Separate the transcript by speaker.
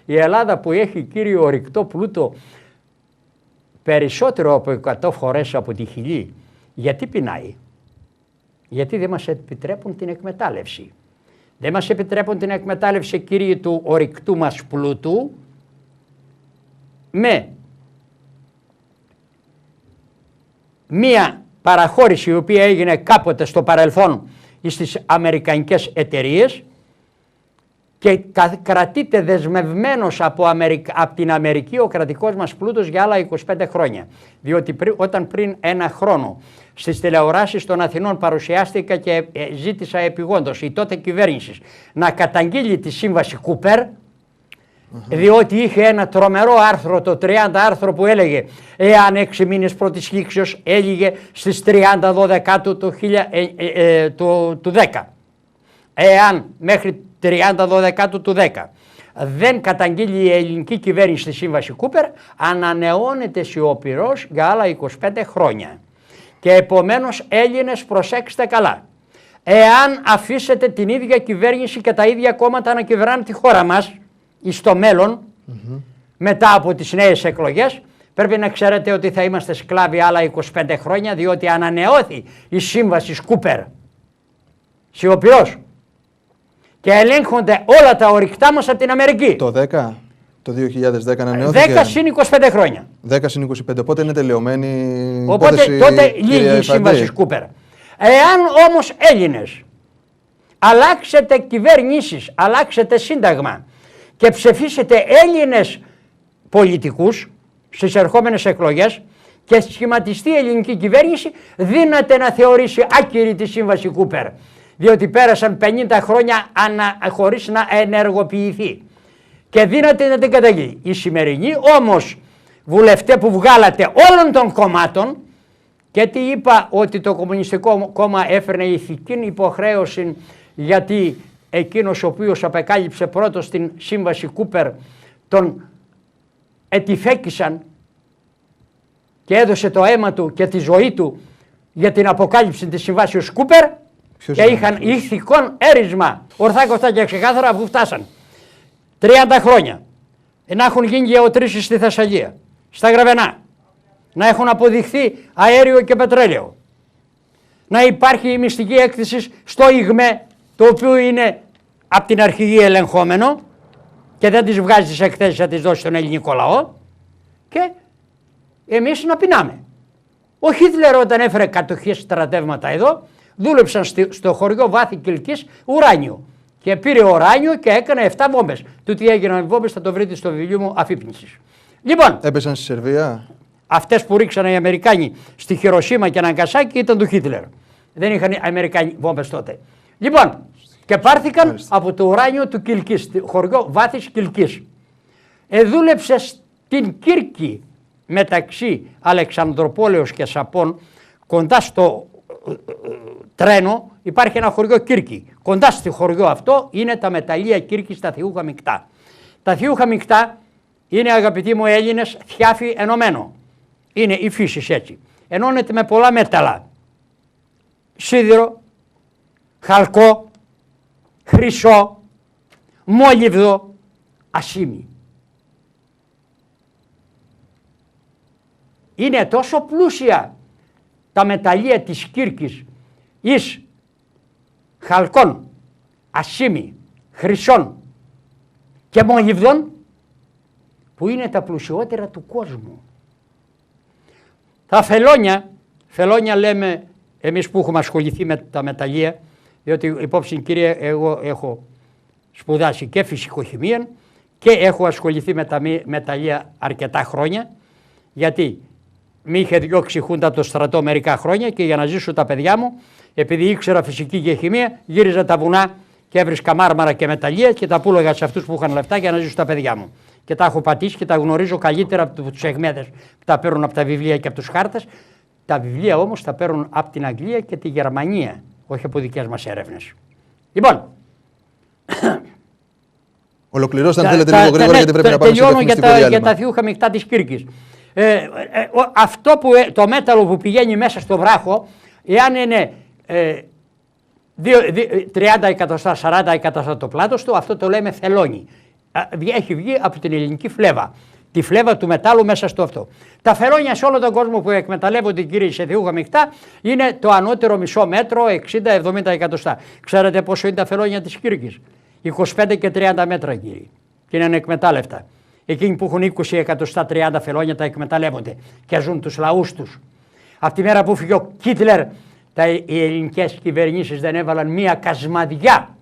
Speaker 1: Η Ελλάδα που έχει, κύριο, ορυκτό πλούτο περισσότερο από 100 φορές από τη Χιλή, γιατί πεινάει? Γιατί δεν μας επιτρέπουν την εκμετάλλευση. Δεν μας επιτρέπουν την εκμετάλλευση, κύριοι, του ορυκτού μας πλούτου με μία παραχώρηση η οποία έγινε κάποτε στο παρελθόν στις αμερικανικές εταιρείες και κρατείται δεσμευμένος από την Αμερική ο κρατικός μας πλούτος για άλλα 25 χρόνια. Διότι όταν πριν ένα χρόνο στις τηλεοράσεις των Αθηνών παρουσιάστηκα και ζήτησα επειγόντως η τότε κυβέρνηση να καταγγείλει τη σύμβαση Κούπερ, διότι είχε ένα τρομερό άρθρο, το 30 άρθρο, που έλεγε εάν 6 μήνες πρώτης λήξεως έλυγε στις 30/12 του 10. Εάν μέχρι 30/12 του 10 δεν καταγγείλει η ελληνική κυβέρνηση τη σύμβαση Κούπερ, ανανεώνεται σιωπηρός για άλλα 25 χρόνια. Και επομένως, Έλληνες, προσέξτε καλά. Εάν αφήσετε την ίδια κυβέρνηση και τα ίδια κόμματα να κυβερνάνε τη χώρα μας στο μέλλον, μετά από τις νέες εκλογές, πρέπει να ξέρετε ότι θα είμαστε σκλάβοι άλλα 25 χρόνια, διότι ανανεώθη η σύμβαση Κούπερ. Σιωπηρός. Και ελέγχονται όλα τα ορυκτά μας από την Αμερική.
Speaker 2: Το 10, το 2010 ανανεώθηκε.
Speaker 1: 10 συν 25 χρόνια.
Speaker 2: 10 συν 25, οπότε είναι τελειωμένη.
Speaker 1: Οπότε τότε λύγει η σύμβαση Κούπερ. Εάν όμως Έλληνες αλλάξετε κυβερνήσεις, αλλάξετε σύνταγμα και ψηφίσετε Έλληνες πολιτικούς στις ερχόμενες εκλογές και σχηματιστεί η ελληνική κυβέρνηση, δύναται να θεωρήσει άκυρη τη σύμβαση Κούπερ. Διότι πέρασαν 50 χρόνια χωρίς να ενεργοποιηθεί. Και δύναται να την καταγγείλει. Η σημερινή όμως βουλευτέ που βγάλατε όλων των κομμάτων, και τι είπα, ότι το Κομμουνιστικό Κόμμα έφερνε ηθική υποχρέωση, γιατί εκείνος ο οποίος απεκάλυψε πρώτος την σύμβαση Κούπερ τον ετυφέκησαν και έδωσε το αίμα του και τη ζωή του για την αποκάλυψη της συμβάσεως Κούπερ. Και είχαν ηθικών έρισμα, ορθά, κοφτά και ξεκάθαρα, αφού φτάσαν 30 χρόνια να έχουν γίνει γεωτρήσεις στη Θεσσαλία, στα Γραβενά, να έχουν αποδειχθεί αέριο και πετρέλαιο, να υπάρχει η μυστική έκθεση στο ΙΓΜΕ, το οποίο είναι από την αρχηγή ελεγχόμενο και δεν τις βγάζει τις εκθέσεις να τις δώσει στον ελληνικό λαό, και εμείς να πεινάμε. Ο Χίτλερ, όταν έφερε κατοχές στρατεύματα εδώ, δούλεψαν στο χωριό Βάθη Κιλκής ουράνιο και πήρε ουράνιο και έκανε 7 βόμβες. Του τι έγιναν οι βόμβες θα το βρείτε στο βιβλίο μου αφύπνισης. Λοιπόν,
Speaker 2: έπεσαν στη Σερβία.
Speaker 1: Αυτές που ρίξαν οι Αμερικάνοι στη Χιροσίμα και Ναγκασάκι ήταν του Χίτλερ. Δεν είχαν οι Αμερικάνοι βόμβες τότε. Λοιπόν, και πάρθηκαν από το ουράνιο του Κιλκής, χωριό Βάθης Κιλκής. Δούλεψε στην Κύρκη μεταξύ Αλεξανδροπόλεως και Σαπών, κοντά στο τρένο υπάρχει ένα χωριό Κύρκη. Κοντά στο χωριό αυτό είναι τα μεταλλεία Κύρκης, τα Θειούχα Μικτά. Τα Θειούχα Μικτά είναι, αγαπητοί μου Έλληνες, θιάφι ενωμένο. Είναι η φύση έτσι. Ενώνεται με πολλά μέταλλα. Σίδηρο, χαλκό, χρυσό, μόλιβδο, ασίμι. Είναι τόσο πλούσια τα μεταλλεία της Κύρκης εις χαλκών, ασίμι, χρυσών και μολυβδών, που είναι τα πλουσιότερα του κόσμου. Τα φελόνια λέμε εμείς που έχουμε ασχοληθεί με τα μεταλλεία, διότι υπόψη κύριε, εγώ έχω σπουδάσει και φυσικοχημία και έχω ασχοληθεί με τα μεταλλεία αρκετά χρόνια, γιατί με είχε διώξει η Χούντα από το στρατό μερικά χρόνια και για να ζήσω τα παιδιά μου, επειδή ήξερα φυσική και χημεία, γύριζα τα βουνά και έβρισκα μάρμαρα και μεταλλεία και τα πούλεγα σε αυτούς που είχαν λεφτά για να ζήσω τα παιδιά μου. Και τα έχω πατήσει και τα γνωρίζω καλύτερα από τους Αιχμέδες που τα παίρνουν από τα βιβλία και από τους χάρτες. Τα βιβλία όμως τα παίρνουν από την Αγγλία και τη Γερμανία, όχι από δικές μας έρευνες. Λοιπόν.
Speaker 2: Ολοκληρώστε αν θέλετε λίγο γρήγορα, γιατί πρέπει να πάμε στο διαφημιστικό διάλειμμα.
Speaker 1: Για τα Θειούχα Μικτά της Κύρκης. Αυτό το μέταλλο που πηγαίνει μέσα στο βράχο, εάν είναι 30 εκατοστά, 40 εκατοστά το πλάτος του, αυτό το λέμε θελόνι. έχει βγει από την ελληνική φλέβα. Τη φλέβα του μετάλλου μέσα στο αυτό. Τα φελόνια σε όλο τον κόσμο που εκμεταλλεύονται, κύριοι, σε θεούγα μεικτά είναι το ανώτερο μισό μέτρο, 60-70 εκατοστά. Ξέρετε πόσο είναι τα φελόνια της Κύρκης? 25 και 30 μέτρα, κύριοι. Και είναι ανεκμετάλλευτα. Εκείνοι που έχουν 20 εκατοστά 30 φελόνια τα εκμεταλλεύονται και ζουν τους λαούς τους. Από τη μέρα που φύγει ο Κίτλερ, οι ελληνικές κυβερνήσεις δεν έβαλαν μία κασμαδιά